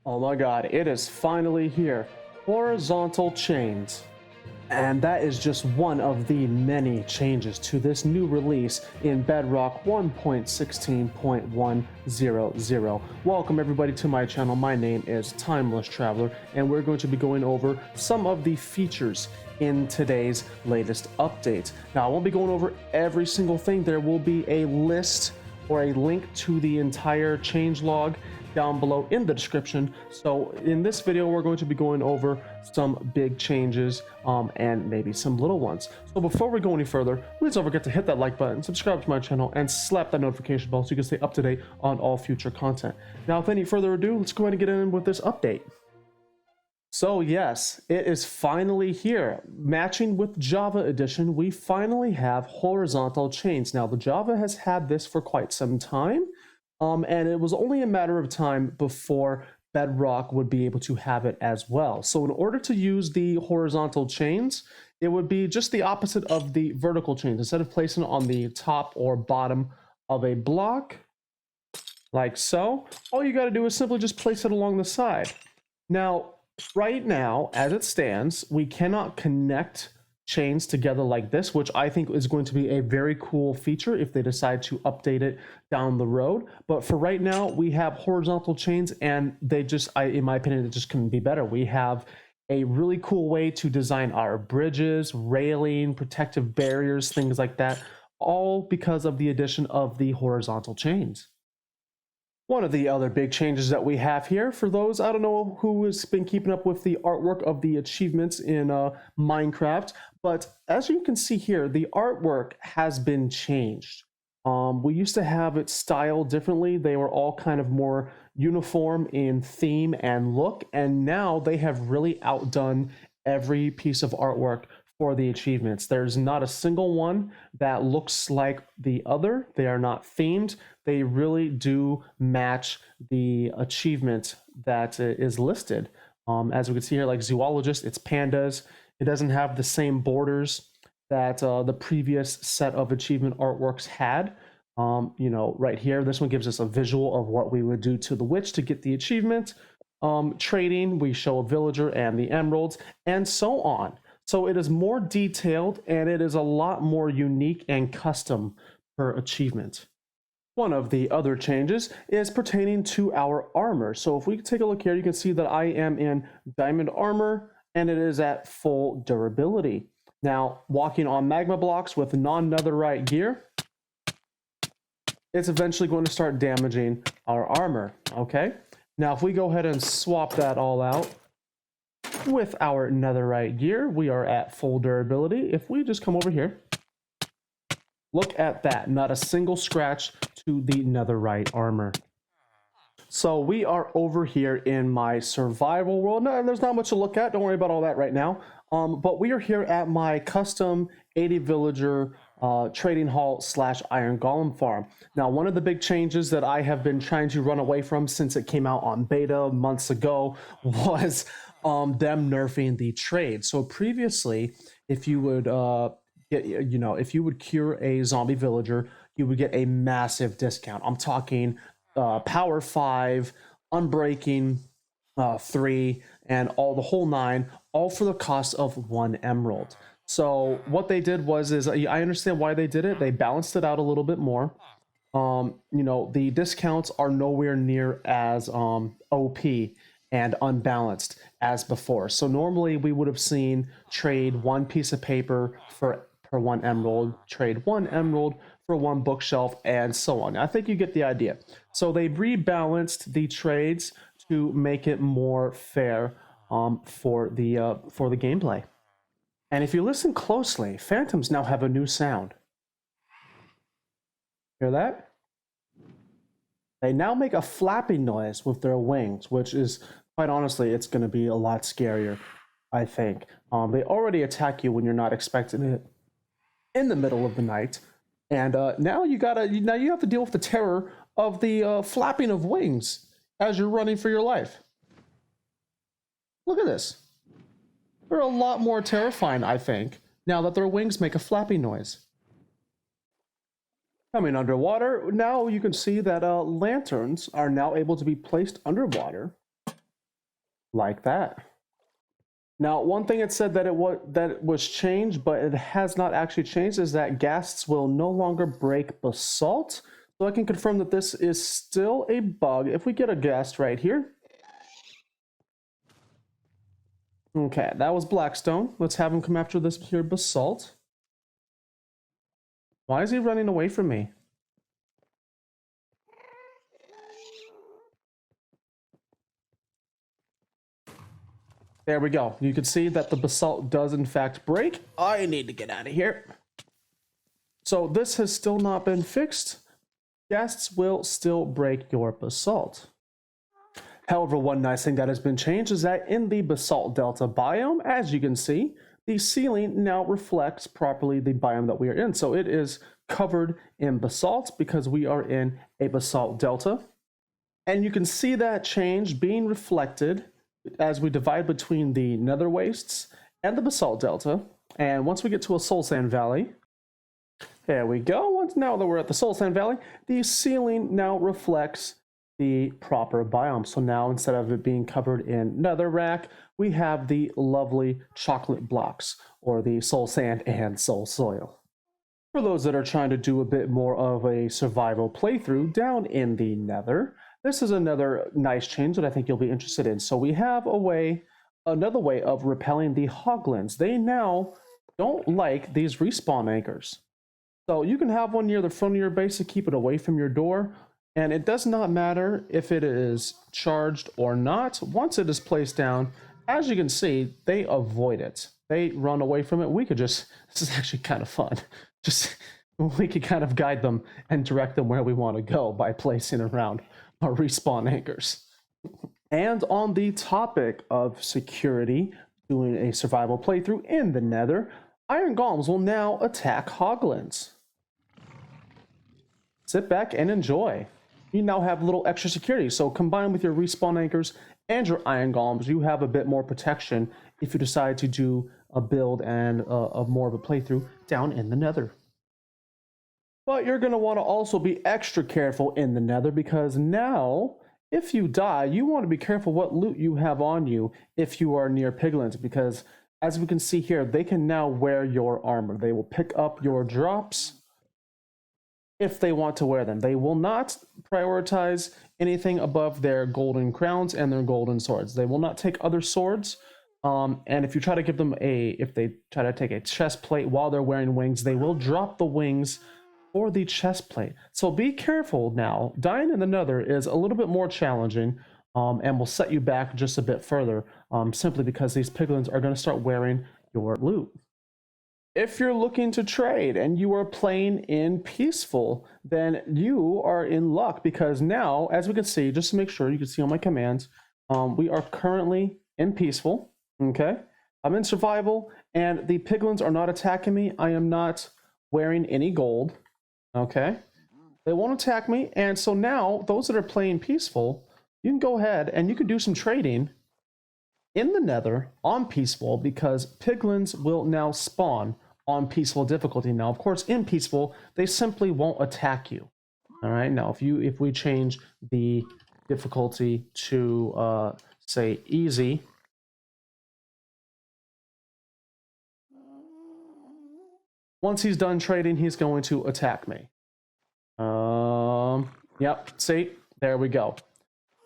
Oh my god, it is finally here. Horizontal chains. And that is just one of the many changes to this new release in Bedrock 1.16.100. Welcome everybody to my channel. My name is Timeless Traveler, and we're going to be going over some of the features in today's latest update. Now, I won't be going over every single thing. There will be a list or a link to the entire changelog down below in the description. So in this video, we're going to be going over some big changes and maybe some little ones. So before we go any further, please don't forget to hit that like button, subscribe to my channel, and slap that notification bell so you can stay up to date on all future content. Now, without any further ado, let's go ahead and get in with this update. So yes, it is finally here. Matching with Java Edition, we finally have horizontal chains. Now, the Java has had this for quite some time, and it was only a matter of time before Bedrock would be able to have it as well. So in order to use the horizontal chains, it would be just the opposite of the vertical chains. Instead of placing it on the top or bottom of a block, like so, all you got to do is simply just place it along the side. Now, right now, as it stands, we cannot connect chains together like this, which I think is going to be a very cool feature if they decide to update it down the road. But for right now, we have horizontal chains, and they just, in my opinion, it just couldn't be better. We have a really cool way to design our bridges, railing, protective barriers, things like that, all because of the addition of the horizontal chains. One of the other big changes that we have here, for those, I don't know who has been keeping up with the artwork of the achievements in Minecraft, but as you can see here, the artwork has been changed. We used to have it styled differently. They were all kind of more uniform in theme and look, and now they have really outdone every piece of artwork for the achievements. There's not a single one that looks like the other. They are not themed. They really do match the achievement that is listed. As we can see here, like zoologist, it's pandas. It doesn't have the same borders that the previous set of achievement artworks had. You know, right here, this one gives us a visual of what we would do to the witch to get the achievement. Trading, we show a villager and the emeralds, and so on. So it is more detailed, and it is a lot more unique and custom per achievement. One of the other changes is pertaining to our armor. So if we take a look here, you can see that I am in diamond armor, and it is at full durability. Now, walking on magma blocks with non-netherite gear, it's eventually going to start damaging our armor, okay? Now, if we go ahead and swap that all out with our netherite gear, we are at full durability. If we just come over here, look at that, not a single scratch to the netherite armor. So we are over here in my survival world. No, there's not much to look at. Don't worry about all that right now. But we are here at my custom 80 villager trading hall / iron golem farm. Now, one of the big changes that I have been trying to run away from since it came out on beta months ago was them nerfing the trade. So previously, if you would if you would cure a zombie villager, you would get a massive discount. I'm talking power 5, unbreaking 3, and all the whole 9, all for the cost of 1 emerald. So what they did was, I understand why they did it. They balanced it out a little bit more. You know, the discounts are nowhere near as OP and unbalanced as before. So normally we would have seen trade 1 piece of paper per 1 emerald, trade 1 emerald for 1 bookshelf, and so on. I think you get the idea. So they rebalanced the trades to make it more fair for the gameplay. And if you listen closely, phantoms now have a new sound. Hear that? They now make a flapping noise with their wings, which is, quite honestly, it's going to be a lot scarier, I think. They already attack you when you're not expecting it in the middle of the night, and now you have to deal with the terror of the flapping of wings as you're running for your life. Look at this. They're a lot more terrifying, I think, now that their wings make a flapping noise. Coming underwater, now you can see that lanterns are now able to be placed underwater like that. Now, one thing it said that it was changed, but it has not actually changed, is that ghasts will no longer break basalt. So I can confirm that this is still a bug. If we get a ghast right here. Okay, that was Blackstone. Let's have him come after this here basalt. Why is he running away from me? There we go. You can see that the basalt does in fact break. I need to get out of here. So this has still not been fixed. Ghasts will still break your basalt. However, one nice thing that has been changed is that in the basalt delta biome, as you can see, the ceiling now reflects properly the biome that we are in. So it is covered in basalt because we are in a basalt delta. And you can see that change being reflected as we divide between the nether wastes and the basalt delta. And once we get to a soul sand valley, there we go. Now that we're at the soul sand valley, the ceiling now reflects the proper biome. So now instead of it being covered in netherrack, we have the lovely chocolate blocks, or the soul sand and soul soil. For those that are trying to do a bit more of a survival playthrough down in the nether, this is another nice change that I think you'll be interested in. So we have another way of repelling the hoglins. They now don't like these respawn anchors. So you can have one near the front of your base to keep it away from your door, and it does not matter if it is charged or not. Once it is placed down, as you can see, they avoid it. They run away from it. We could just, this is actually kind of fun. We could kind of guide them and direct them where we want to go by placing around our respawn anchors. And on the topic of security, doing a survival playthrough in the nether, iron golems will now attack hoglins. Sit back and enjoy. You now have a little extra security, so combined with your respawn anchors and your iron golems, you have a bit more protection if you decide to do a build and more of a playthrough down in the nether. But you're going to want to also be extra careful in the nether, because now, if you die, you want to be careful what loot you have on you if you are near piglins, because as we can see here, they can now wear your armor. They will pick up your drops if they want to wear them. They will not prioritize anything above their golden crowns and their golden swords. They will not take other swords. And if you try to give them if they try to take a chest plate while they're wearing wings, they will drop the wings for the chest plate. So be careful now. Dying in the nether is a little bit more challenging, and will set you back just a bit further, simply because these piglins are going to start wearing your loot. If you're looking to trade and you are playing in peaceful, then you are in luck, because now, as we can see, just to make sure you can see on my commands, we are currently in peaceful. Okay, I'm in survival, and the piglins are not attacking me. I am not wearing any gold. Okay, they won't attack me, and so now those that are playing peaceful, you can go ahead and you can do some trading in the nether on peaceful, because piglins will now spawn on peaceful difficulty. Now, of course, in peaceful, they simply won't attack you. All right, now if we change the difficulty to say easy, once he's done trading, he's going to attack me. Yep, see, there we go.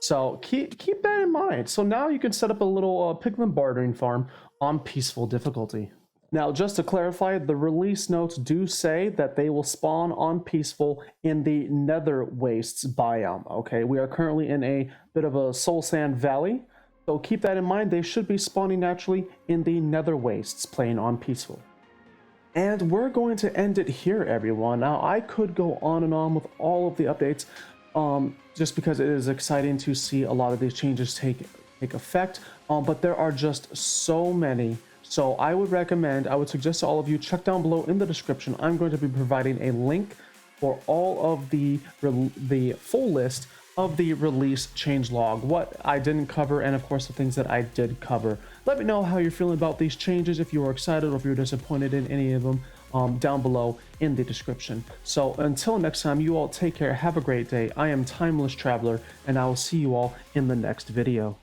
So keep that in mind. So now you can set up a little piglin bartering farm on peaceful difficulty. Now, just to clarify, the release notes do say that they will spawn on peaceful in the nether wastes biome. Okay, we are currently in a bit of a soul sand valley, so keep that in mind. They should be spawning naturally in the nether wastes, playing on peaceful. And we're going to end it here, everyone. Now, I could go on and on with all of the updates, just because it is exciting to see a lot of these changes take effect, but there are just so many. So I would suggest to all of you, check down below in the description. I'm going to be providing a link for all of the full list of the release changelog, what I didn't cover, and of course the things that I did cover. Let me know how you're feeling about these changes, if you are excited or if you're disappointed in any of them, down below in the description. So until next time, you all take care, have a great day. I am Timeless Traveler, and I will see you all in the next video.